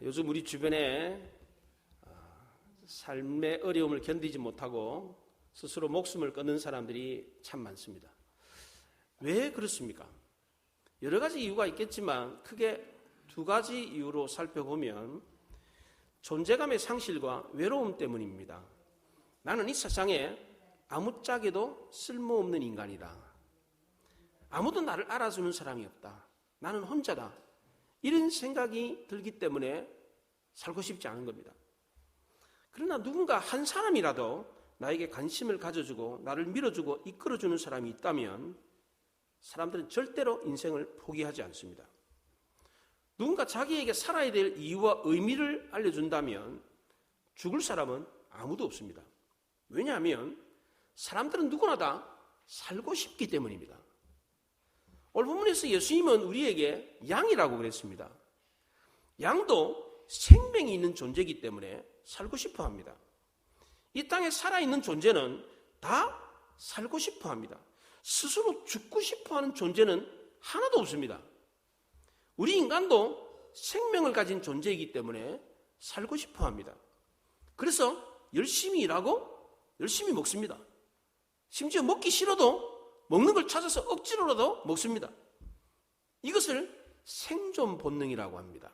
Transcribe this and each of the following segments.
요즘 우리 주변에 삶의 어려움을 견디지 못하고 스스로 목숨을 끊는 사람들이 참 많습니다. 왜 그렇습니까? 여러 가지 이유가 있겠지만 크게 두 가지 이유로 살펴보면 존재감의 상실과 외로움 때문입니다. 나는 이 세상에 아무짝에도 쓸모없는 인간이다. 아무도 나를 알아주는 사람이 없다. 나는 혼자다. 이런 생각이 들기 때문에 살고 싶지 않은 겁니다. 그러나 누군가 한 사람이라도 나에게 관심을 가져주고 나를 밀어주고 이끌어주는 사람이 있다면 사람들은 절대로 인생을 포기하지 않습니다. 누군가 자기에게 살아야 될 이유와 의미를 알려준다면 죽을 사람은 아무도 없습니다. 왜냐하면 사람들은 누구나 다 살고 싶기 때문입니다. 오늘 본문에서 예수님은 우리에게 양이라고 그랬습니다. 양도 생명이 있는 존재이기 때문에 살고 싶어 합니다. 이 땅에 살아있는 존재는 다 살고 싶어 합니다. 스스로 죽고 싶어 하는 존재는 하나도 없습니다. 우리 인간도 생명을 가진 존재이기 때문에 살고 싶어 합니다. 그래서 열심히 일하고 열심히 먹습니다. 심지어 먹기 싫어도 먹는 걸 찾아서 억지로라도 먹습니다. 이것을 생존 본능이라고 합니다.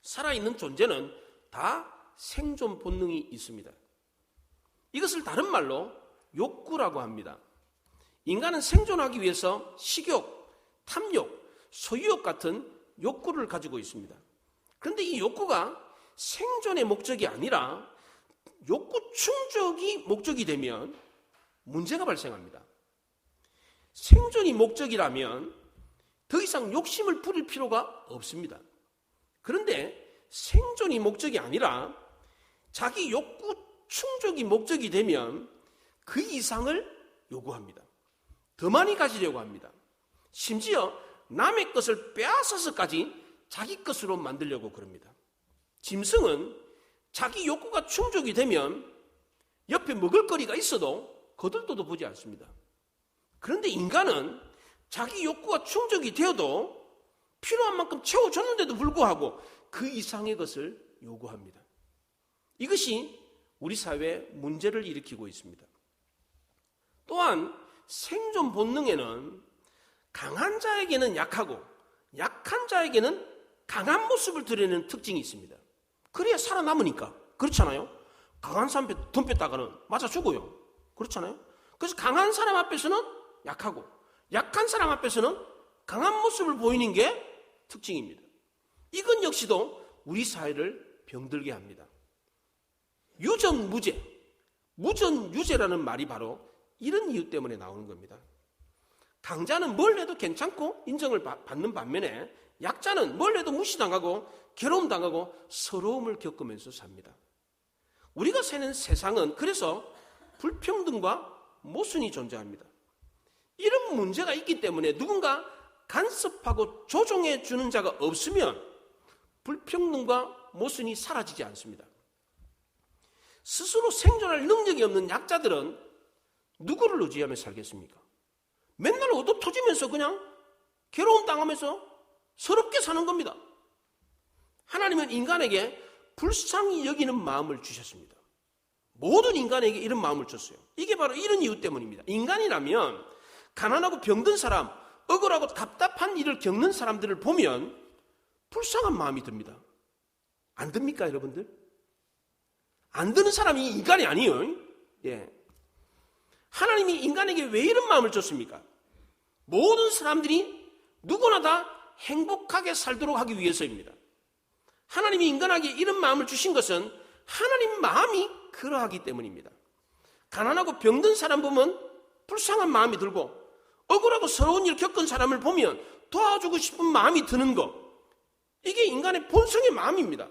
살아있는 존재는 다 생존 본능이 있습니다. 이것을 다른 말로 욕구라고 합니다. 인간은 생존하기 위해서 식욕, 탐욕, 소유욕 같은 욕구를 가지고 있습니다. 그런데 이 욕구가 생존의 목적이 아니라 욕구 충족이 목적이 되면 문제가 발생합니다. 생존이 목적이라면 더 이상 욕심을 부릴 필요가 없습니다. 그런데 생존이 목적이 아니라 자기 욕구 충족이 목적이 되면 그 이상을 요구합니다. 더 많이 가지려고 합니다. 심지어 남의 것을 빼앗아서까지 자기 것으로 만들려고 그럽니다. 짐승은 자기 욕구가 충족이 되면 옆에 먹을거리가 있어도 거들떠도 보지 않습니다. 그런데 인간은 자기 욕구가 충족이 되어도 필요한 만큼 채워줬는데도 불구하고 그 이상의 것을 요구합니다. 이것이 우리 사회에 문제를 일으키고 있습니다. 또한 생존 본능에는 강한 자에게는 약하고 약한 자에게는 강한 모습을 드러내는 특징이 있습니다. 그래야 살아남으니까. 그렇잖아요. 강한 사람한테 덤 뺐다가는 맞아 죽어요. 그렇잖아요. 그래서 강한 사람 앞에서는 약하고 약한 사람 앞에서는 강한 모습을 보이는 게 특징입니다. 이건 역시도 우리 사회를 병들게 합니다. 유전무죄, 무전유죄라는 말이 바로 이런 이유 때문에 나오는 겁니다. 강자는 뭘 해도 괜찮고 인정을 받는 반면에 약자는 뭘 해도 무시당하고 괴로움당하고 서러움을 겪으면서 삽니다. 우리가 사는 세상은 그래서 불평등과 모순이 존재합니다. 이런 문제가 있기 때문에 누군가 간섭하고 조종해 주는 자가 없으면 불평등과 모순이 사라지지 않습니다. 스스로 생존할 능력이 없는 약자들은 누구를 의지하며 살겠습니까? 맨날 얻어 터지면서 그냥 괴로움 당하면서 서럽게 사는 겁니다. 하나님은 인간에게 불쌍히 여기는 마음을 주셨습니다. 모든 인간에게 이런 마음을 줬어요. 이게 바로 이런 이유 때문입니다. 인간이라면 가난하고 병든 사람, 억울하고 답답한 일을 겪는 사람들을 보면 불쌍한 마음이 듭니다. 안 듭니까, 여러분들? 안 드는 사람이 인간이 아니에요. 예. 하나님이 인간에게 왜 이런 마음을 줬습니까? 모든 사람들이 누구나 다 행복하게 살도록 하기 위해서입니다. 하나님이 인간에게 이런 마음을 주신 것은 하나님 마음이 그러하기 때문입니다. 가난하고 병든 사람 보면 불쌍한 마음이 들고 억울하고 서러운 일을 겪은 사람을 보면 도와주고 싶은 마음이 드는 것, 이게 인간의 본성의 마음입니다.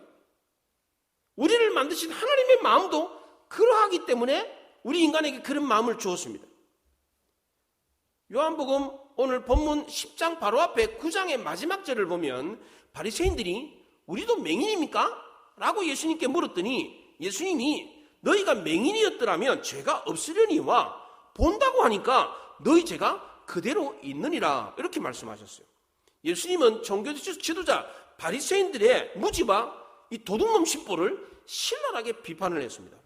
우리를 만드신 하나님의 마음도 그러하기 때문에 우리 인간에게 그런 마음을 주었습니다. 요한복음 오늘 본문 10장 바로 앞에 9장의 마지막 절을 보면 바리새인들이 우리도 맹인입니까? 라고 예수님께 물었더니 예수님이 너희가 맹인이었더라면 죄가 없으려니와 본다고 하니까 너희 죄가 그대로 있느니라 이렇게 말씀하셨어요. 예수님은 종교 지도자 바리새인들의 무지와 이 도둑놈 십보를 신랄하게 비판을 했습니다.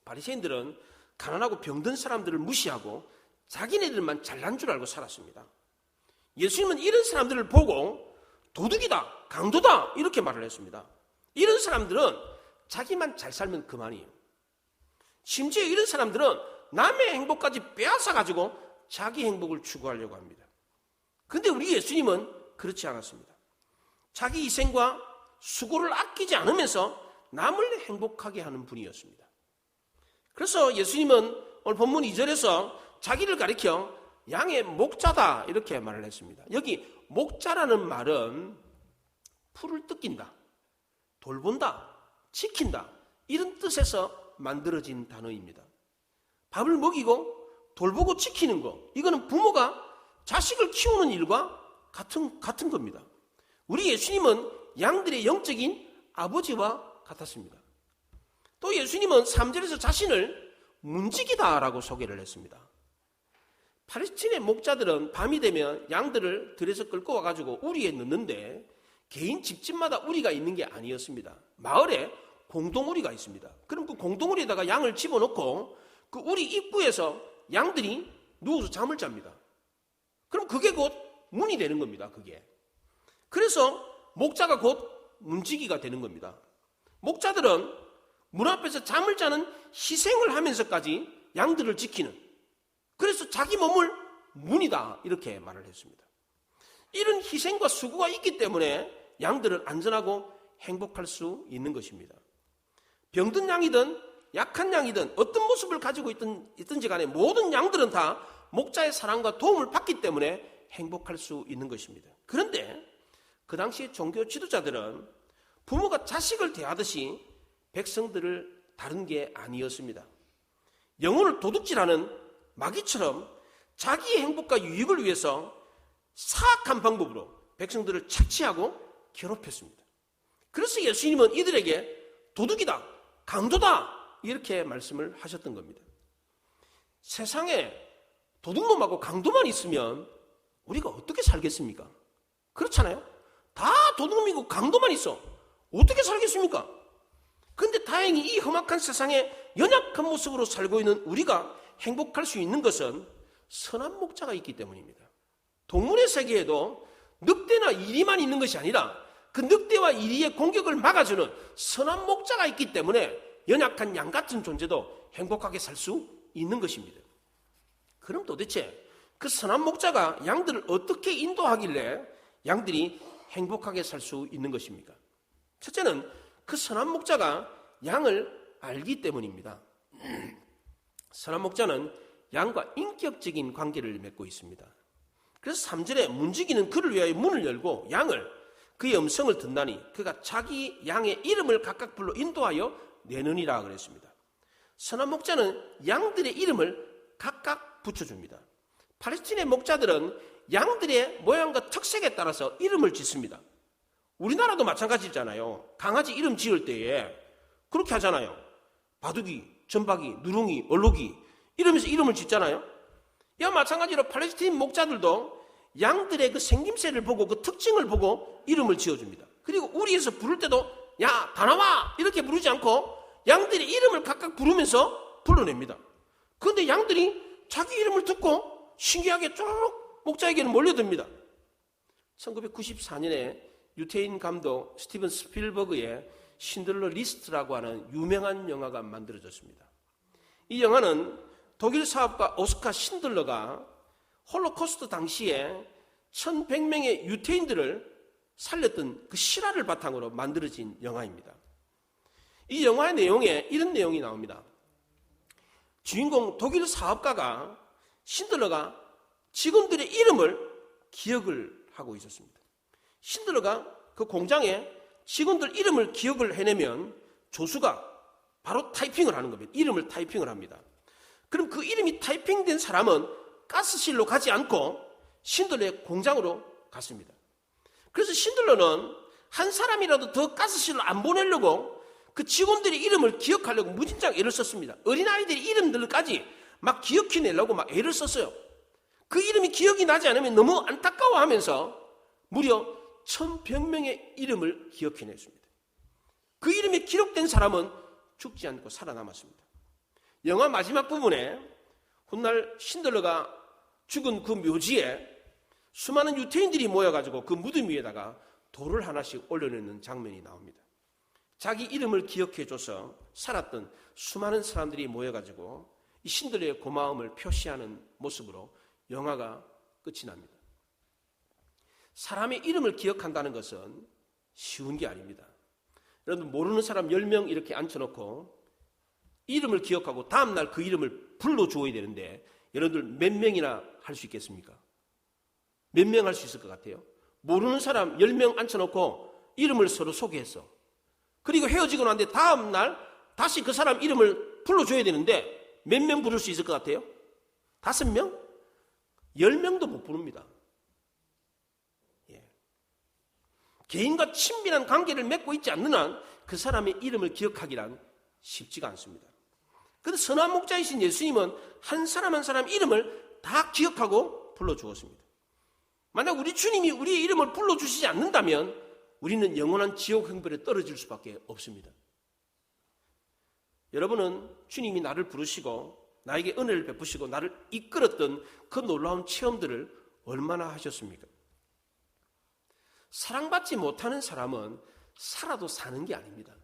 바리새인들은 가난하고 병든 사람들을 무시하고 자기네들만 잘난 줄 알고 살았습니다. 예수님은 이런 사람들을 보고 도둑이다, 강도다 이렇게 말을 했습니다. 이런 사람들은 자기만 잘 살면 그만이에요. 심지어 이런 사람들은 남의 행복까지 빼앗아가지고 자기 행복을 추구하려고 합니다. 그런데 우리 예수님은 그렇지 않았습니다. 자기 희생과 수고를 아끼지 않으면서 남을 행복하게 하는 분이었습니다. 그래서 예수님은 오늘 본문 2절에서 자기를 가리켜 양의 목자다 이렇게 말을 했습니다. 여기 목자라는 말은 풀을 뜯긴다, 돌본다, 지킨다 이런 뜻에서 만들어진 단어입니다. 밥을 먹이고 돌보고 지키는 거, 이거는 부모가 자식을 키우는 일과 같은 겁니다. 우리 예수님은 양들의 영적인 아버지와 같았습니다. 또 예수님은 3절에서 자신을 문지기다라고 소개를 했습니다. 팔레스틴의 목자들은 밤이 되면 양들을 들에서 끌고 와가지고 우리에 넣는데 개인 집집마다 우리가 있는 게 아니었습니다. 마을에 공동우리가 있습니다. 그럼 그 공동우리에다가 양을 집어넣고 그 우리 입구에서 양들이 누워서 잠을 잡니다. 그럼 그게 곧 문이 되는 겁니다. 그게. 그래서 목자가 곧 문지기가 되는 겁니다. 목자들은 문 앞에서 잠을 자는 희생을 하면서까지 양들을 지키는, 그래서 자기 몸을 문이다 이렇게 말을 했습니다. 이런 희생과 수고가 있기 때문에 양들은 안전하고 행복할 수 있는 것입니다. 병든 양이든 약한 양이든 어떤 모습을 가지고 있든지 간에 모든 양들은 다 목자의 사랑과 도움을 받기 때문에 행복할 수 있는 것입니다. 그런데 그 당시 종교 지도자들은 부모가 자식을 대하듯이 백성들을 다룬 게 아니었습니다. 영혼을 도둑질하는 마귀처럼 자기의 행복과 유익을 위해서 사악한 방법으로 백성들을 착취하고 괴롭혔습니다. 그래서 예수님은 이들에게 도둑이다, 강도다 이렇게 말씀을 하셨던 겁니다. 세상에 도둑놈하고 강도만 있으면 우리가 어떻게 살겠습니까? 그렇잖아요. 다 도둑놈이고 강도만 있어 어떻게 살겠습니까? 그런데 다행히 이 험악한 세상에 연약한 모습으로 살고 있는 우리가 행복할 수 있는 것은 선한 목자가 있기 때문입니다. 동물의 세계에도 늑대나 이리만 있는 것이 아니라 그 늑대와 이리의 공격을 막아주는 선한 목자가 있기 때문에 연약한 양 같은 존재도 행복하게 살 수 있는 것입니다. 그럼 도대체 그 선한 목자가 양들을 어떻게 인도하길래 양들이 행복하게 살 수 있는 것입니까? 첫째는 그 선한 목자가 양을 알기 때문입니다. 선한 목자는 양과 인격적인 관계를 맺고 있습니다. 그래서 3절에 문지기는 그를 위하여 문을 열고 양을 그의 음성을 듣나니 그가 자기 양의 이름을 각각 불러 인도하여 내느니라 그랬습니다. 선한 목자는 양들의 이름을 각각 붙여줍니다. 팔레스틴의 목자들은 양들의 모양과 특색에 따라서 이름을 짓습니다. 우리나라도 마찬가지잖아요. 강아지 이름 지을 때에 그렇게 하잖아요. 바둑이, 전박이, 누룽이, 얼룩이 이러면서 이름을 짓잖아요. 이와 마찬가지로 팔레스틴 목자들도 양들의 그 생김새를 보고 그 특징을 보고 이름을 지어줍니다. 그리고 우리에서 부를 때도 야, 다 나와 이렇게 부르지 않고 양들의 이름을 각각 부르면서 불러냅니다. 그런데 양들이 자기 이름을 듣고 신기하게 쭉 목자에게는 몰려듭니다. 1994년에 유태인 감독 스티븐 스필버그의 신들러 리스트라고 하는 유명한 영화가 만들어졌습니다. 이 영화는 독일 사업가 오스카 신들러가 홀로코스트 당시에 1100명의 유태인들을 살렸던 그 실화를 바탕으로 만들어진 영화입니다. 이 영화의 내용에 이런 내용이 나옵니다. 주인공 독일 사업가가 신들러가 직원들의 이름을 기억을 하고 있었습니다. 신들러가 그 공장에 직원들 이름을 기억을 해내면 조수가 바로 타이핑을 하는 겁니다. 이름을 타이핑을 합니다. 그럼 그 이름이 타이핑된 사람은 가스실로 가지 않고 신들러의 공장으로 갔습니다. 그래서 신들러는 한 사람이라도 더 가스실로 안 보내려고 그 직원들의 이름을 기억하려고 무진장 애를 썼습니다. 어린아이들의 이름들까지 막 기억해내려고 막 애를 썼어요. 그 이름이 기억이 나지 않으면 너무 안타까워하면서 무려 1100명의 이름을 기억해냈습니다. 그 이름이 기록된 사람은 죽지 않고 살아남았습니다. 영화 마지막 부분에 훗날 신들러가 죽은 그 묘지에 수많은 유태인들이 모여가지고 그 무덤 위에다가 돌을 하나씩 올려놓는 장면이 나옵니다. 자기 이름을 기억해줘서 살았던 수많은 사람들이 모여가지고 이 신들의 고마움을 표시하는 모습으로 영화가 끝이 납니다. 사람의 이름을 기억한다는 것은 쉬운 게 아닙니다. 여러분, 모르는 사람 10명 이렇게 앉혀놓고 이름을 기억하고 다음날 그 이름을 불러줘야 되는데 여러분들 몇 명이나 할 수 있겠습니까? 몇 명 할 수 있을 것 같아요? 모르는 사람 10명 앉혀놓고 이름을 서로 소개했어. 그리고 헤어지고 난 뒤에 다음날 다시 그 사람 이름을 불러줘야 되는데 몇 명 부를 수 있을 것 같아요? 5명? 10명도 못 부릅니다. 개인과 친밀한 관계를 맺고 있지 않는 한 그 사람의 이름을 기억하기란 쉽지가 않습니다. 그런데 선한 목자이신 예수님은 한 사람 한 사람 이름을 다 기억하고 불러주었습니다. 만약 우리 주님이 우리의 이름을 불러주시지 않는다면 우리는 영원한 지옥 형벌에 떨어질 수밖에 없습니다. 여러분은 주님이 나를 부르시고 나에게 은혜를 베푸시고 나를 이끌었던 그 놀라운 체험들을 얼마나 하셨습니까? 사랑받지 못하는 사람은 살아도 사는 게 아닙니다.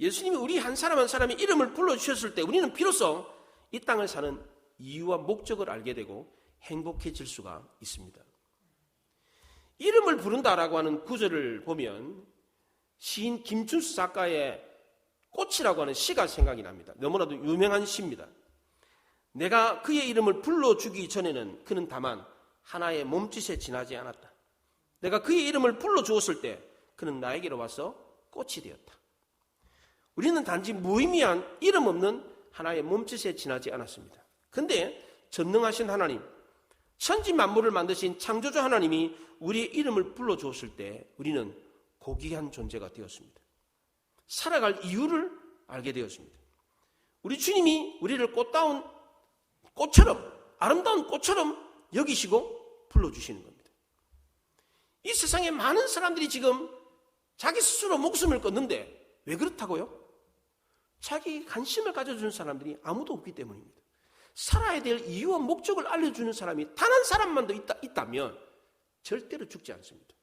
예수님이 우리 한 사람 한 사람의 이름을 불러주셨을 때 우리는 비로소 이 땅을 사는 이유와 목적을 알게 되고 행복해질 수가 있습니다. 이름을 부른다라고 하는 구절을 보면 시인 김춘수 작가의 꽃이라고 하는 시가 생각이 납니다. 너무나도 유명한 시입니다. 내가 그의 이름을 불러주기 전에는 그는 다만 하나의 몸짓에 지나지 않았다. 내가 그의 이름을 불러주었을 때 그는 나에게로 와서 꽃이 되었다. 우리는 단지 무의미한 이름 없는 하나의 몸짓에 지나지 않았습니다. 그런데 전능하신 하나님, 천지 만물을 만드신 창조주 하나님이 우리의 이름을 불러주었을 때 우리는 고귀한 존재가 되었습니다. 살아갈 이유를 알게 되었습니다. 우리 주님이 우리를 꽃다운 꽃처럼, 아름다운 꽃처럼 여기시고 불러주시는 겁니다. 이 세상에 많은 사람들이 지금 자기 스스로 목숨을 끊는데 왜 그렇다고요? 자기 관심을 가져주는 사람들이 아무도 없기 때문입니다. 살아야 될 이유와 목적을 알려주는 사람이 단 한 사람만 더 있다면 절대로 죽지 않습니다.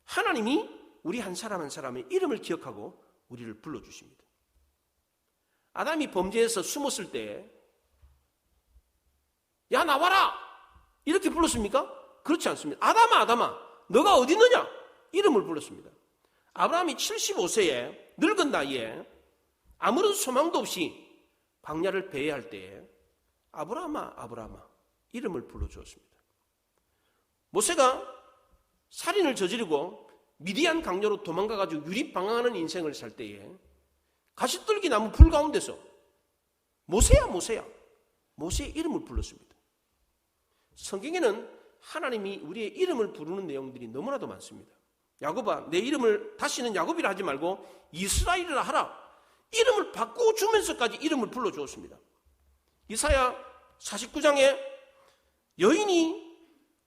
하나님이 우리 한 사람 한 사람의 이름을 기억하고 우리를 불러주십니다. 아담이 범죄해서 숨었을 때 야 나와라! 이렇게 불렀습니까? 그렇지 않습니다. 아담아 아담아 너가 어디 있느냐? 이름을 불렀습니다. 아브라함이 75세에 늙은 나이에 아무런 소망도 없이 광야를 배회할 때에 아브라함아 아브라함아 이름을 불러주었습니다. 모세가 살인을 저지르고 미디안 강요로 도망가가지고 유립방황하는 인생을 살 때에 가시떨기 나무 불 가운데서 모세야 모세야 모세의 이름을 불렀습니다. 성경에는 하나님이 우리의 이름을 부르는 내용들이 너무나도 많습니다. 야곱아 내 이름을 다시는 야곱이라 하지 말고 이스라엘이라 하라. 이름을 바꾸어 주면서까지 이름을 불러주었습니다. 이사야 49장에 여인이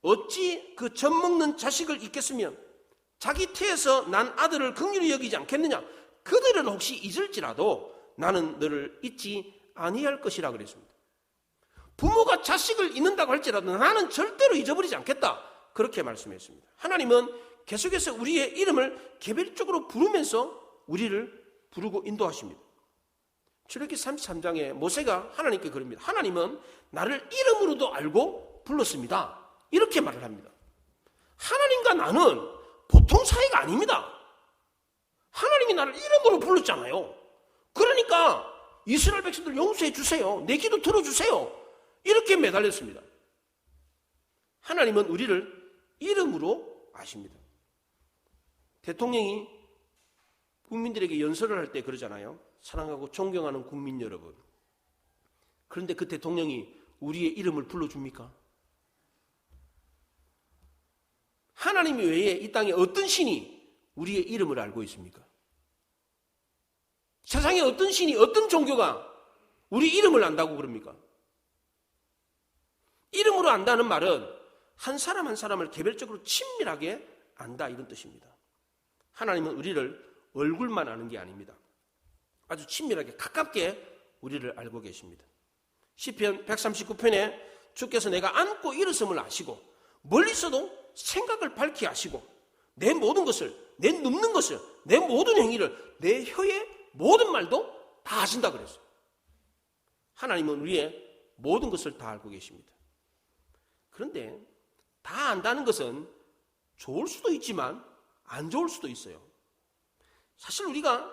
어찌 그 젖 먹는 자식을 잊겠으며 자기 태에서 난 아들을 긍휼히 여기지 않겠느냐. 그들은 혹시 잊을지라도 나는 너를 잊지 아니할 것이라 그랬습니다. 부모가 자식을 잊는다고 할지라도 나는 절대로 잊어버리지 않겠다. 그렇게 말씀했습니다. 하나님은 계속해서 우리의 이름을 개별적으로 부르면서 우리를 부르고 인도하십니다. 출애굽기 33장에 모세가 하나님께 그럽니다. 하나님은 나를 이름으로도 알고 불렀습니다. 이렇게 말을 합니다. 하나님과 나는 보통 사이가 아닙니다. 하나님이 나를 이름으로 불렀잖아요. 그러니까 이스라엘 백성들 용서해 주세요. 내 기도 들어주세요. 이렇게 매달렸습니다. 하나님은 우리를 이름으로 아십니다. 대통령이 국민들에게 연설을 할 때 그러잖아요. 사랑하고 존경하는 국민 여러분. 그런데 그 대통령이 우리의 이름을 불러줍니까? 하나님 외에 이 땅에 어떤 신이 우리의 이름을 알고 있습니까? 세상에 어떤 신이 어떤 종교가 우리 이름을 안다고 그럽니까? 이름으로 안다는 말은 한 사람 한 사람을 개별적으로 친밀하게 안다, 이런 뜻입니다. 하나님은 우리를 얼굴만 아는 게 아닙니다. 아주 친밀하게 가깝게 우리를 알고 계십니다. 시편 139편에 주께서 내가 앉고 일어섬을 아시고 멀리서도 생각을 밝히 아시고 내 모든 것을, 내 눕는 것을, 내 모든 행위를, 내 혀의 모든 말도 다 아신다 그랬어요. 하나님은 우리의 모든 것을 다 알고 계십니다. 그런데 다 안다는 것은 좋을 수도 있지만 안 좋을 수도 있어요. 사실 우리가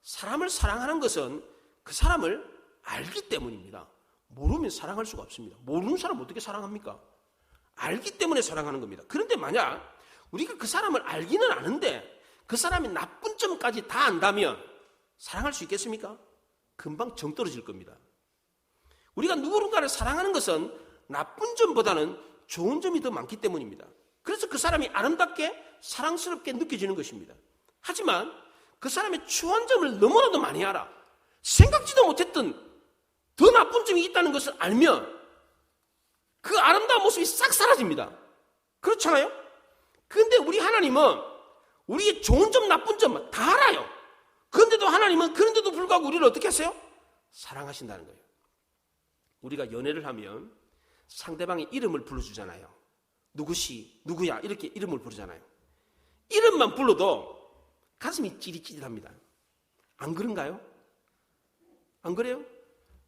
사람을 사랑하는 것은 그 사람을 알기 때문입니다. 모르면 사랑할 수가 없습니다. 모르는 사람 어떻게 사랑합니까? 알기 때문에 사랑하는 겁니다. 그런데 만약 우리가 그 사람을 알기는 아는데 그 사람의 나쁜 점까지 다 안다면 사랑할 수 있겠습니까? 금방 정 떨어질 겁니다. 우리가 누군가를 사랑하는 것은 나쁜 점보다는 좋은 점이 더 많기 때문입니다. 그래서 그 사람이 아름답게 사랑스럽게 느껴지는 것입니다. 하지만 그 사람의 추한 점을 너무나도 많이 알아. 생각지도 못했던 더 나쁜 점이 있다는 것을 알면 그 아름다운 모습이 싹 사라집니다. 그렇잖아요? 그런데 우리 하나님은 우리의 좋은 점, 나쁜 점 다 알아요. 그런데도 하나님은 그런데도 불구하고 우리를 어떻게 하세요? 사랑하신다는 거예요. 우리가 연애를 하면 상대방의 이름을 불러주잖아요. 누구시, 누구야 이렇게 이름을 부르잖아요. 이름만 불러도 가슴이 찌릿찌릿합니다. 안 그런가요? 안 그래요?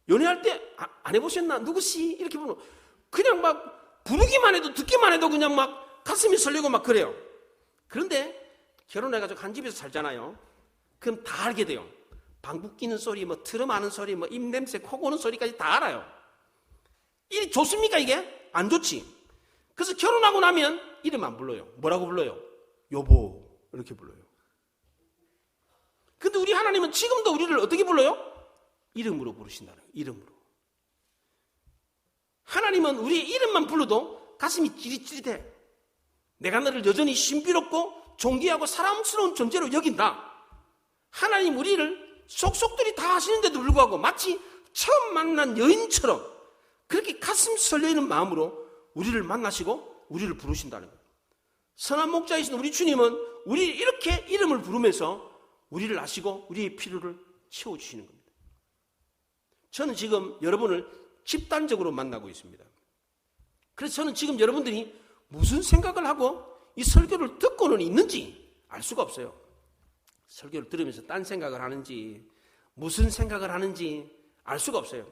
연애할 때 안 해보셨나? 누구시 이렇게 부르면 그냥 막 부르기만 해도 듣기만 해도 그냥 막 가슴이 설레고 막 그래요. 그런데 결혼해가지고 한 집에서 살잖아요. 그럼 다 알게 돼요. 방귀 뀌는 소리, 뭐 트름 하는 소리, 뭐 입냄새, 코 고는 소리까지 다 알아요. 이게 좋습니까 이게? 안 좋지. 그래서 결혼하고 나면 이름 안 불러요. 뭐라고 불러요? 여보 이렇게 불러요. 근데 우리 하나님은 지금도 우리를 어떻게 불러요? 이름으로 부르신다는 거예요. 이름으로. 하나님은 우리의 이름만 불러도 가슴이 찌릿찌릿해. 내가 너를 여전히 신비롭고 존귀하고 사랑스러운 존재로 여긴다. 하나님 우리를 속속들이 다 아시는데도 불구하고 마치 처음 만난 여인처럼 그렇게 가슴 설레이는 마음으로 우리를 만나시고 우리를 부르신다는 거예요. 선한 목자이신 우리 주님은 우리를 이렇게 이름을 부르면서 우리를 아시고 우리의 필요를 채워주시는 겁니다. 저는 지금 여러분을 집단적으로 만나고 있습니다. 그래서 저는 지금 여러분들이 무슨 생각을 하고 이 설교를 듣고는 있는지 알 수가 없어요. 설교를 들으면서 딴 생각을 하는지 무슨 생각을 하는지 알 수가 없어요.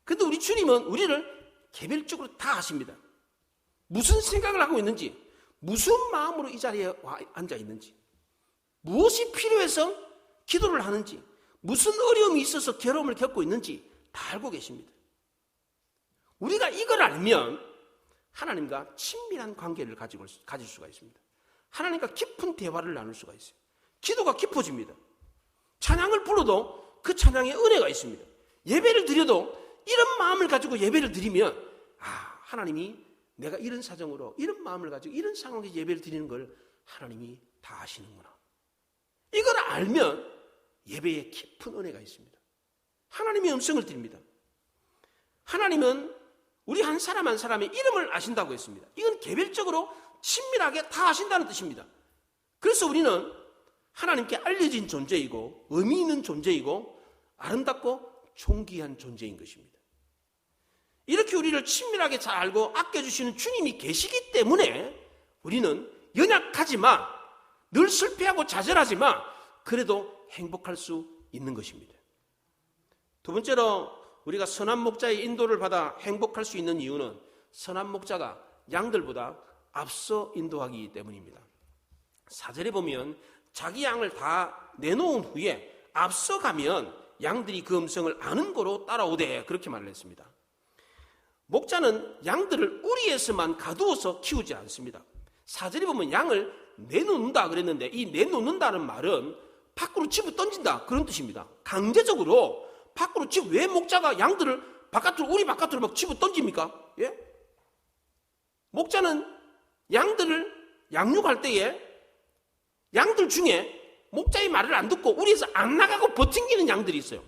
그런데 우리 주님은 우리를 개별적으로 다 아십니다. 무슨 생각을 하고 있는지, 무슨 마음으로 이 자리에 와 앉아 있는지, 무엇이 필요해서 기도를 하는지, 무슨 어려움이 있어서 괴로움을 겪고 있는지 다 알고 계십니다. 우리가 이걸 알면 하나님과 친밀한 관계를 가질 수가 있습니다. 하나님과 깊은 대화를 나눌 수가 있어요. 기도가 깊어집니다. 찬양을 불러도 그 찬양에 은혜가 있습니다. 예배를 드려도 이런 마음을 가지고 예배를 드리면 하나님이 내가 이런 사정으로 이런 마음을 가지고 이런 상황에 예배를 드리는 걸 하나님이 다 아시는구나. 이걸 알면 예배에 깊은 은혜가 있습니다. 하나님의 음성을 드립니다. 하나님은 우리 한 사람 한 사람의 이름을 아신다고 했습니다. 이건 개별적으로 친밀하게 다 아신다는 뜻입니다. 그래서 우리는 하나님께 알려진 존재이고 의미 있는 존재이고 아름답고 존귀한 존재인 것입니다. 이렇게 우리를 친밀하게 잘 알고 아껴주시는 주님이 계시기 때문에 우리는 연약하지만 늘 실패하고 좌절하지만 그래도 행복할 수 있는 것입니다. 두 번째로 우리가 선한 목자의 인도를 받아 행복할 수 있는 이유는 선한 목자가 양들보다 앞서 인도하기 때문입니다. 4절에 보면 자기 양을 다 내놓은 후에 앞서가면 양들이 그 음성을 아는 거로 따라오되 그렇게 말을 했습니다. 목자는 양들을 우리에서만 가두어서 키우지 않습니다. 4절에 보면 양을 내놓는다 그랬는데 이 내놓는다는 말은 밖으로 집어 던진다 그런 뜻입니다. 강제적으로 밖으로 왜 목자가 양들을 바깥으로 우리 바깥으로 막 집어 던집니까? 예? 목자는 양들을 양육할 때에 양들 중에 목자의 말을 안 듣고 우리에서 안 나가고 버팅기는 양들이 있어요.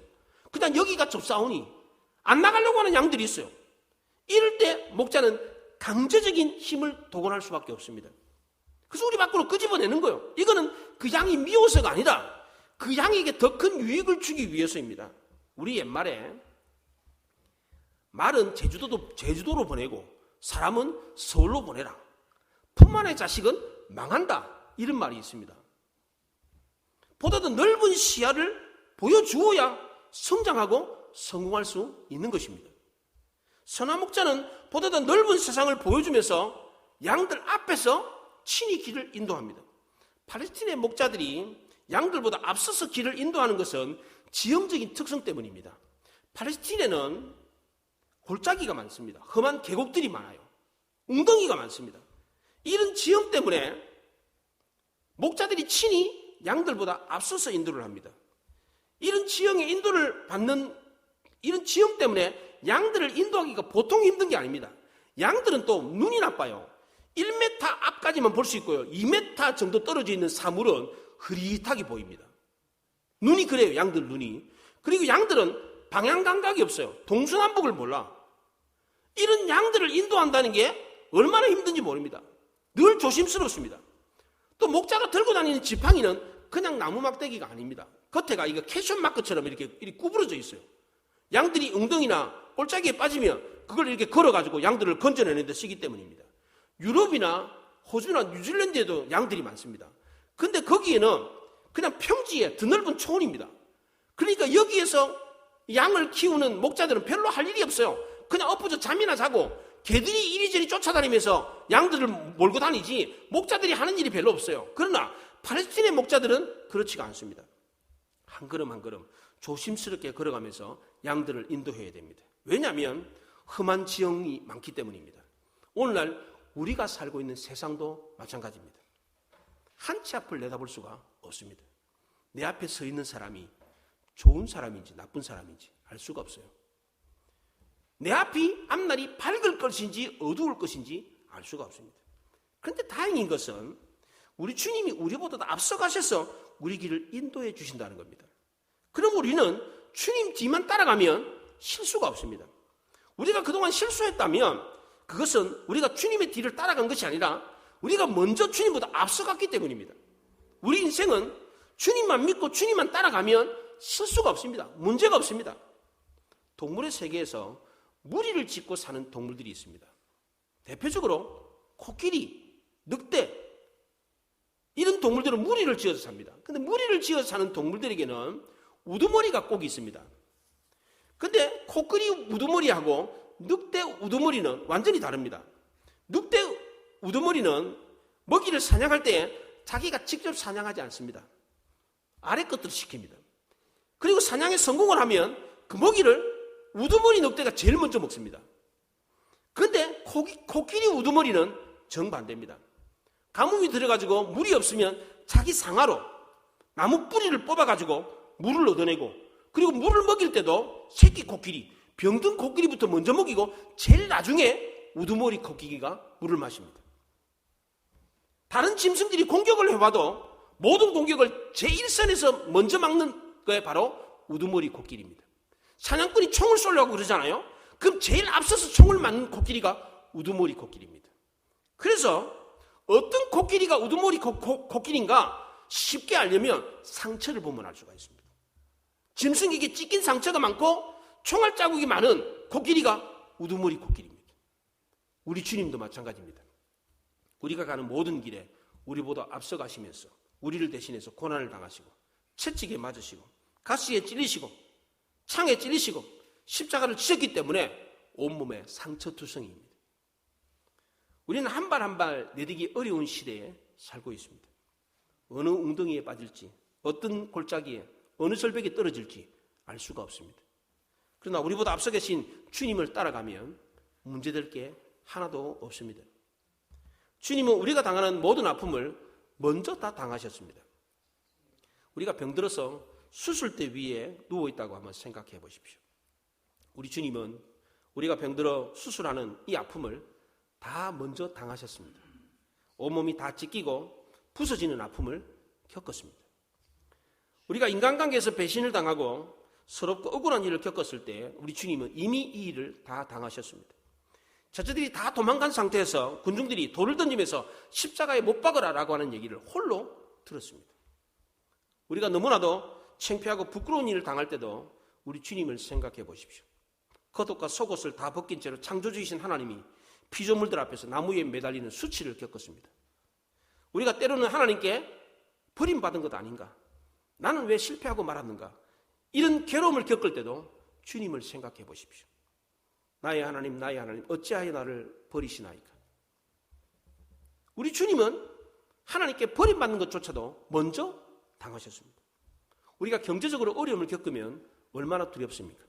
그냥 여기가 좁사오니 안 나가려고 하는 양들이 있어요. 이럴 때 목자는 강제적인 힘을 동원할 수밖에 없습니다. 그래서 우리 밖으로 끄집어내는 거예요. 이거는 그 양이 미워서가 아니라 그 양에게 더 큰 유익을 주기 위해서입니다. 우리 옛말에 말은 제주도로 보내고 사람은 서울로 보내라. 품 안의 자식은 망한다. 이런 말이 있습니다. 보다 더 넓은 시야를 보여주어야 성장하고 성공할 수 있는 것입니다. 선한 목자는 보다 더 넓은 세상을 보여주면서 양들 앞에서 친히 길을 인도합니다. 팔레스틴의 목자들이 양들보다 앞서서 길을 인도하는 것은 지형적인 특성 때문입니다. 팔레스틴에는 골짜기가 많습니다. 험한 계곡들이 많아요. 웅덩이가 많습니다. 이런 지형 때문에 목자들이 친히 양들보다 앞서서 인도를 합니다. 이런 지형의 인도를 받는 이런 지형 때문에 양들을 인도하기가 보통 힘든 게 아닙니다. 양들은 또 눈이 나빠요. 1m 앞까지만 볼 수 있고요. 2m 정도 떨어져 있는 사물은 흐릿하게 보입니다. 눈이 그래요. 양들 눈이. 그리고 양들은 방향 감각이 없어요. 동서남북을 몰라. 이런 양들을 인도한다는 게 얼마나 힘든지 모릅니다. 늘 조심스럽습니다. 또 목자가 들고 다니는 지팡이는 그냥 나무 막대기가 아닙니다. 겉에가 이거 캐션 마크처럼 이렇게 구부러져 있어요. 양들이 웅덩이나 골짜기에 빠지면 그걸 이렇게 걸어가지고 양들을 건져내는 데 쓰기 때문입니다. 유럽이나 호주나 뉴질랜드에도 양들이 많습니다. 근데 거기에는 그냥 평지에 드넓은 초원입니다. 그러니까 여기에서 양을 키우는 목자들은 별로 할 일이 없어요. 그냥 엎어져 잠이나 자고 개들이 이리저리 쫓아다니면서 양들을 몰고 다니지 목자들이 하는 일이 별로 없어요. 그러나 팔레스틴의 목자들은 그렇지가 않습니다. 한 걸음 한 걸음 조심스럽게 걸어가면서 양들을 인도해야 됩니다. 왜냐하면 험한 지형이 많기 때문입니다. 오늘날 우리가 살고 있는 세상도 마찬가지입니다. 한 치 앞을 내다볼 수가 없습니다. 내 앞에 서 있는 사람이 좋은 사람인지 나쁜 사람인지 알 수가 없어요. 내 앞날이 밝을 것인지 어두울 것인지 알 수가 없습니다. 그런데 다행인 것은 우리 주님이 우리보다 앞서가셔서 우리 길을 인도해 주신다는 겁니다. 그럼 우리는 주님 뒤만 따라가면 실수가 없습니다. 우리가 그동안 실수했다면 그것은 우리가 주님의 뒤를 따라간 것이 아니라 우리가 먼저 주님보다 앞서갔기 때문입니다. 우리 인생은 주님만 믿고 주님만 따라가면 실수가 없습니다. 문제가 없습니다. 동물의 세계에서 무리를 짓고 사는 동물들이 있습니다. 대표적으로 코끼리, 늑대 이런 동물들은 무리를 지어서 삽니다. 그런데 무리를 지어서 사는 동물들에게는 우두머리가 꼭 있습니다. 그런데 코끼리 우두머리하고 늑대 우두머리는 완전히 다릅니다. 늑대 우두머리는 먹이를 사냥할 때 자기가 직접 사냥하지 않습니다. 아래 것들을 시킵니다. 그리고 사냥에 성공을 하면 그 먹이를 우두머리 늑대가 제일 먼저 먹습니다. 그런데 코끼리 우두머리는 정반대입니다. 가뭄이 들어가지고 물이 없으면 자기 상하로 나무 뿌리를 뽑아가지고 물을 얻어내고 그리고 물을 먹일 때도 새끼 코끼리, 병든 코끼리부터 먼저 먹이고 제일 나중에 우두머리 코끼리가 물을 마십니다. 다른 짐승들이 공격을 해봐도 모든 공격을 제1선에서 먼저 막는 게 바로 우두머리 코끼리입니다. 사냥꾼이 총을 쏘려고 그러잖아요. 그럼 제일 앞서서 총을 맞는 코끼리가 우두머리 코끼리입니다. 그래서 어떤 코끼리가 우두머리 코끼리인가 쉽게 알려면 상처를 보면 알 수가 있습니다. 짐승에게 찢긴 상처가 많고 총알 자국이 많은 코끼리가 우두머리 코끼리입니다. 우리 주님도 마찬가지입니다. 우리가 가는 모든 길에 우리보다 앞서가시면서 우리를 대신해서 고난을 당하시고 채찍에 맞으시고 가시에 찔리시고 창에 찔리시고 십자가를 지셨기 때문에 온몸에 상처투성이입니다. 우리는 한 발 한 발 내딛기 어려운 시대에 살고 있습니다. 어느 웅덩이에 빠질지 어떤 골짜기에 어느 절벽에 떨어질지 알 수가 없습니다. 그러나 우리보다 앞서 계신 주님을 따라가면 문제될 게 하나도 없습니다. 주님은 우리가 당하는 모든 아픔을 먼저 다 당하셨습니다. 우리가 병들어서 수술대 위에 누워있다고 한번 생각해 보십시오. 우리 주님은 우리가 병들어 수술하는 이 아픔을 다 먼저 당하셨습니다. 온몸이 다 찢기고 부서지는 아픔을 겪었습니다. 우리가 인간관계에서 배신을 당하고 서럽고 억울한 일을 겪었을 때 우리 주님은 이미 이 일을 다 당하셨습니다. 제자들이 다 도망간 상태에서 군중들이 돌을 던지면서 십자가에 못 박으라라고 하는 얘기를 홀로 들었습니다. 우리가 너무나도 창피하고 부끄러운 일을 당할 때도 우리 주님을 생각해 보십시오. 겉옷과 속옷을 다 벗긴 채로 창조주이신 하나님이 피조물들 앞에서 나무에 매달리는 수치를 겪었습니다. 우리가 때로는 하나님께 버림받은 것 아닌가? 나는 왜 실패하고 말았는가? 이런 괴로움을 겪을 때도 주님을 생각해 보십시오. 나의 하나님, 나의 하나님, 어찌하여 나를 버리시나이까? 우리 주님은 하나님께 버림받는 것조차도 먼저 당하셨습니다. 우리가 경제적으로 어려움을 겪으면 얼마나 두렵습니까?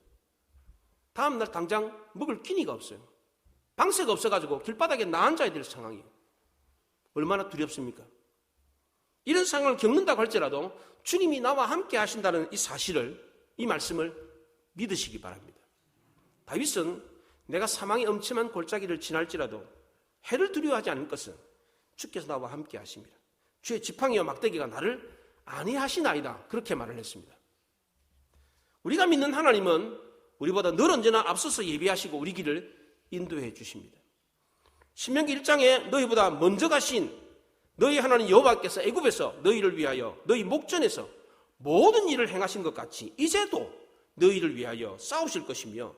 다음날 당장 먹을 끼니가 없어요. 방세가 없어가지고 길바닥에 나앉아야 될 상황이에요. 얼마나 두렵습니까? 이런 상황을 겪는다고 할지라도 주님이 나와 함께 하신다는 이 사실을, 이 말씀을 믿으시기 바랍니다. 다윗은 내가 사망의 엄침한 골짜기를 지날지라도 해를 두려워하지 않을 것은 주께서 나와 함께 하십니다. 주의 지팡이와 막대기가 나를 안위하시나이다. 그렇게 말을 했습니다. 우리가 믿는 하나님은 우리보다 늘 언제나 앞서서 예비하시고 우리 길을 인도해 주십니다. 신명기 1장에 너희보다 먼저 가신 너희 하나님 여호와께서 애굽에서 너희를 위하여 너희 목전에서 모든 일을 행하신 것 같이 이제도 너희를 위하여 싸우실 것이며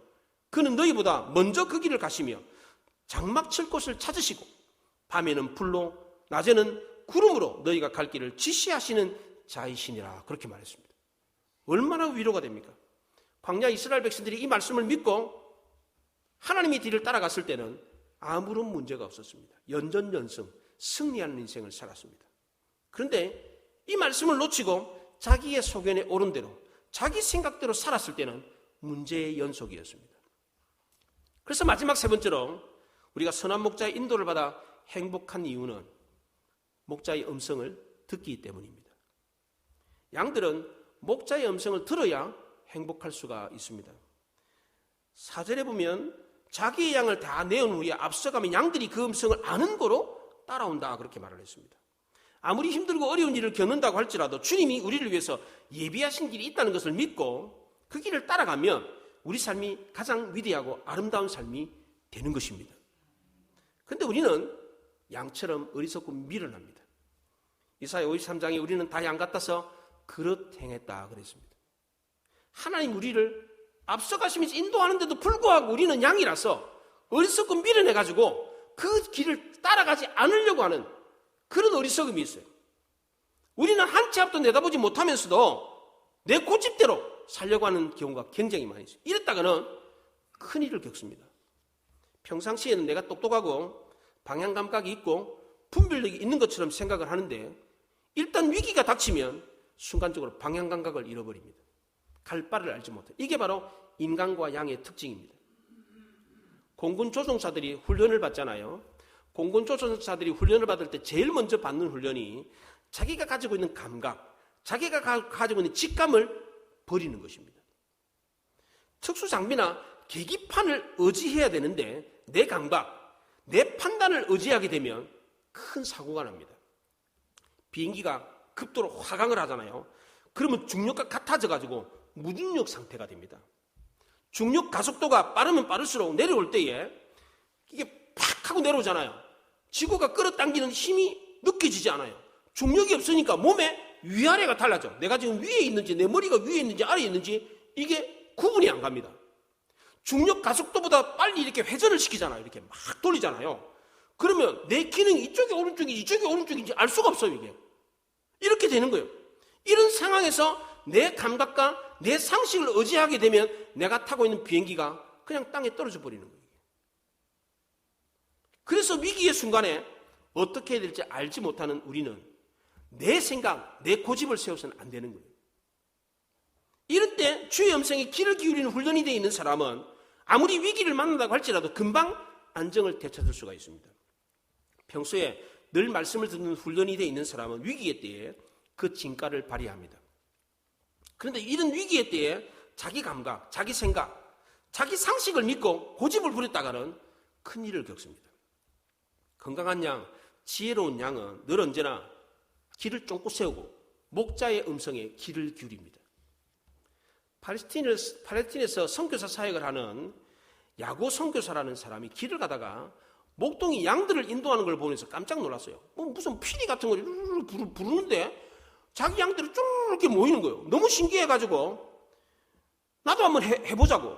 그는 너희보다 먼저 그 길을 가시며 장막 칠 곳을 찾으시고 밤에는 불로 낮에는 구름으로 너희가 갈 길을 지시하시는 자이시니라. 그렇게 말했습니다. 얼마나 위로가 됩니까? 광야 이스라엘 백성들이 이 말씀을 믿고 하나님의 뒤를 따라갔을 때는 아무런 문제가 없었습니다. 연전연승, 승리하는 인생을 살았습니다. 그런데 이 말씀을 놓치고 자기의 소견에 오른 대로 자기 생각대로 살았을 때는 문제의 연속이었습니다. 그래서 마지막 세 번째로 우리가 선한 목자의 인도를 받아 행복한 이유는 목자의 음성을 듣기 때문입니다. 양들은 목자의 음성을 들어야 행복할 수가 있습니다. 4절에 보면 자기의 양을 다 내온 후에 앞서가면 양들이 그 음성을 아는 거로 따라온다. 그렇게 말을 했습니다. 아무리 힘들고 어려운 일을 겪는다고 할지라도 주님이 우리를 위해서 예비하신 길이 있다는 것을 믿고 그 길을 따라가면 우리 삶이 가장 위대하고 아름다운 삶이 되는 것입니다. 그런데 우리는 양처럼 어리석고 미련합니다. 이사야 53장에 우리는 다 양 같아서 그릇 행했다 그랬습니다. 하나님 우리를 앞서가시면서 인도하는데도 불구하고 우리는 양이라서 어리석고 미련해가지고 그 길을 따라가지 않으려고 하는 그런 어리석음이 있어요. 우리는 한 치 앞도 내다보지 못하면서도 내 고집대로 살려고 하는 경우가 굉장히 많이 있어요. 이랬다가는 큰일을 겪습니다. 평상시에는 내가 똑똑하고 방향 감각이 있고 분별력이 있는 것처럼 생각을 하는데 일단 위기가 닥치면 순간적으로 방향 감각을 잃어버립니다. 갈 바를 알지 못해요. 이게 바로 인간과 양의 특징입니다. 공군 조종사들이 훈련을 받잖아요. 공군 조종사들이 훈련을 받을 때 제일 먼저 받는 훈련이 자기가 가지고 있는 감각, 자기가 가지고 있는 직감을 버리는 것입니다. 특수장비나 계기판을 의지해야 되는데 내 감각, 내 판단을 의지하게 되면 큰 사고가 납니다. 비행기가 급도로 하강을 하잖아요. 그러면 중력과 같아져가지고 무중력 상태가 됩니다. 중력 가속도가 빠르면 빠를수록 내려올 때에 이게 팍 하고 내려오잖아요. 지구가 끌어당기는 힘이 느껴지지 않아요. 중력이 없으니까 몸의 위아래가 달라져. 내가 지금 위에 있는지 내 머리가 위에 있는지 아래에 있는지 이게 구분이 안 갑니다. 중력 가속도보다 빨리 이렇게 회전을 시키잖아요. 이렇게 막 돌리잖아요. 그러면 내 기능이 이쪽이 오른쪽인지 이쪽이 오른쪽인지 알 수가 없어요. 이게 이렇게 되는 거예요. 이런 상황에서 내 감각과 내 상식을 의지하게 되면 내가 타고 있는 비행기가 그냥 땅에 떨어져 버리는 거예요. 그래서 위기의 순간에 어떻게 해야 될지 알지 못하는 우리는 내 생각, 내 고집을 세워서는 안 되는 거예요. 이럴 때 주의 음성에 귀를 기울이는 훈련이 되어 있는 사람은 아무리 위기를 만난다고 할지라도 금방 안정을 되찾을 수가 있습니다. 평소에 늘 말씀을 듣는 훈련이 되어 있는 사람은 위기의 때에 그 진가를 발휘합니다. 그런데 이런 위기의 때에 자기 감각, 자기 생각, 자기 상식을 믿고 고집을 부렸다가는 큰 일을 겪습니다. 건강한 양, 지혜로운 양은 늘 언제나 귀를 쫑긋 세우고 목자의 음성에 귀를 기울입니다. 팔레스틴에서 선교사 사역을 하는 야고 선교사라는 사람이 길을 가다가 목동이 양들을 인도하는 걸 보면서 깜짝 놀랐어요. 무슨 피리 같은 걸 부르는데 자기 양들이 쭉 이렇게 모이는 거예요. 너무 신기해가지고 나도 한번 해보자고.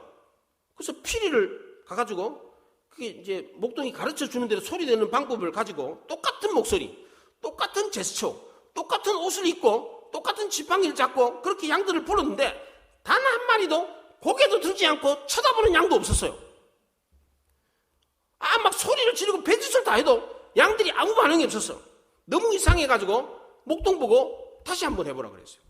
그래서 피리를 가가지고 그게 이제 목동이 가르쳐 주는 대로 소리 내는 방법을 가지고 똑같은 목소리, 똑같은 제스처, 똑같은 옷을 입고 똑같은 지팡이를 잡고 그렇게 양들을 불렀는데 단 한 마리도 고개도 들지 않고 쳐다보는 양도 없었어요. 막 소리를 지르고 배짓을 다 해도 양들이 아무 반응이 없었어. 너무 이상해가지고 목동 보고 다시 한번 해보라 그랬어요.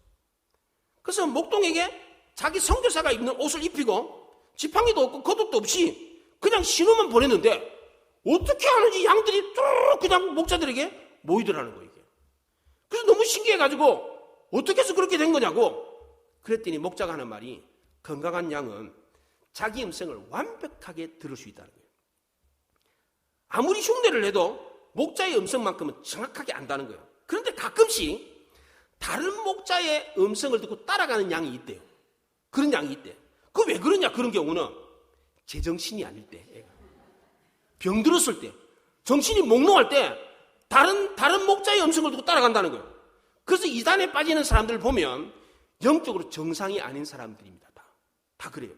그래서 목동에게 자기 선교사가 입는 옷을 입히고 지팡이도 없고 겉옷도 없이 그냥 신호만 보냈는데 어떻게 하는지 양들이 쭉 그냥 목자들에게 모이더라는 거예요. 이게. 그래서 너무 신기해가지고 어떻게 해서 그렇게 된 거냐고 그랬더니 목자가 하는 말이 건강한 양은 자기 음성을 완벽하게 들을 수 있다는 거예요. 아무리 흉내를 해도 목자의 음성만큼은 정확하게 안다는 거예요. 그런데 가끔씩 다른 목자의 음성을 듣고 따라가는 양이 있대요. 그런 양이 있대. 그거 왜 그러냐? 그런 경우는 제정신이 아닐 때, 병들었을 때, 정신이 몽롱할 때 다른 목자의 음성을 듣고 따라간다는 거예요. 그래서 이단에 빠지는 사람들을 보면 영적으로 정상이 아닌 사람들입니다. 다 그래요.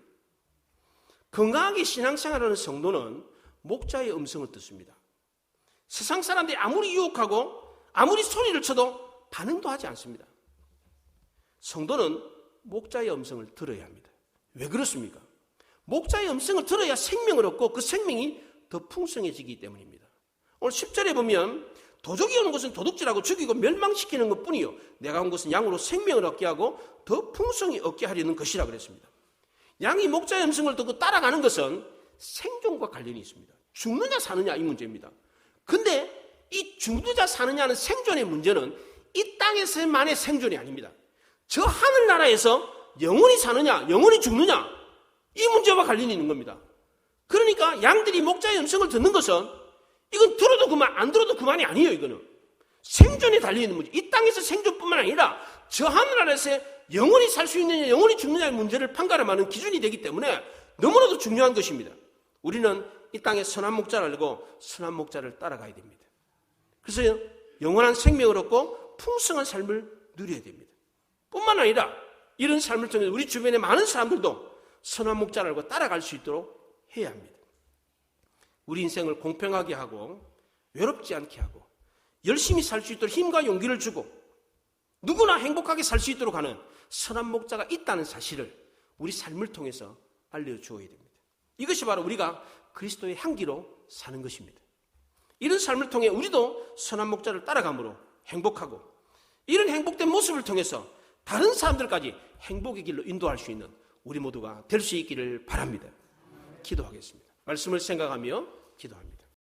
건강하게 신앙생활하는 성도는 목자의 음성을 듣습니다. 세상 사람들이 아무리 유혹하고 아무리 소리를 쳐도 반응도 하지 않습니다. 성도는 목자의 음성을 들어야 합니다. 왜 그렇습니까? 목자의 음성을 들어야 생명을 얻고 그 생명이 더 풍성해지기 때문입니다. 오늘 10절에 보면 도적이 오는 것은 도둑질하고 죽이고 멸망시키는 것뿐이요 내가 온 것은 양으로 생명을 얻게 하고 더 풍성히 얻게 하려는 것이라 그랬습니다. 양이 목자의 음성을 듣고 따라가는 것은 생존과 관련이 있습니다. 죽느냐 사느냐 이 문제입니다. 근데 이 죽느냐 사느냐는 생존의 문제는 이 땅에서만의 생존이 아닙니다. 저 하늘나라에서 영원히 사느냐 영원히 죽느냐 이 문제와 관련이 있는 겁니다. 그러니까 양들이 목자의 음성을 듣는 것은 이건 들어도 그만 안 들어도 그만이 아니에요. 이거는 생존에 달려있는 문제. 이 땅에서 생존뿐만 아니라 저 하늘나라에서 영원히 살 수 있느냐 영원히 죽느냐의 문제를 판가름하는 기준이 되기 때문에 너무나도 중요한 것입니다. 우리는 이 땅에 선한 목자를 알고 선한 목자를 따라가야 됩니다. 그래서 영원한 생명을 얻고 풍성한 삶을 누려야 됩니다. 뿐만 아니라 이런 삶을 통해 우리 주변의 많은 사람들도 선한 목자를 알고 따라갈 수 있도록 해야 합니다. 우리 인생을 공평하게 하고 외롭지 않게 하고 열심히 살 수 있도록 힘과 용기를 주고 누구나 행복하게 살 수 있도록 하는 선한 목자가 있다는 사실을 우리 삶을 통해서 알려주어야 됩니다. 이것이 바로 우리가 그리스도의 향기로 사는 것입니다. 이런 삶을 통해 우리도 선한 목자를 따라감으로 행복하고 이런 행복된 모습을 통해서 다른 사람들까지 행복의 길로 인도할 수 있는 우리 모두가 될 수 있기를 바랍니다. 기도하겠습니다. 말씀을 생각하며 기도합니다.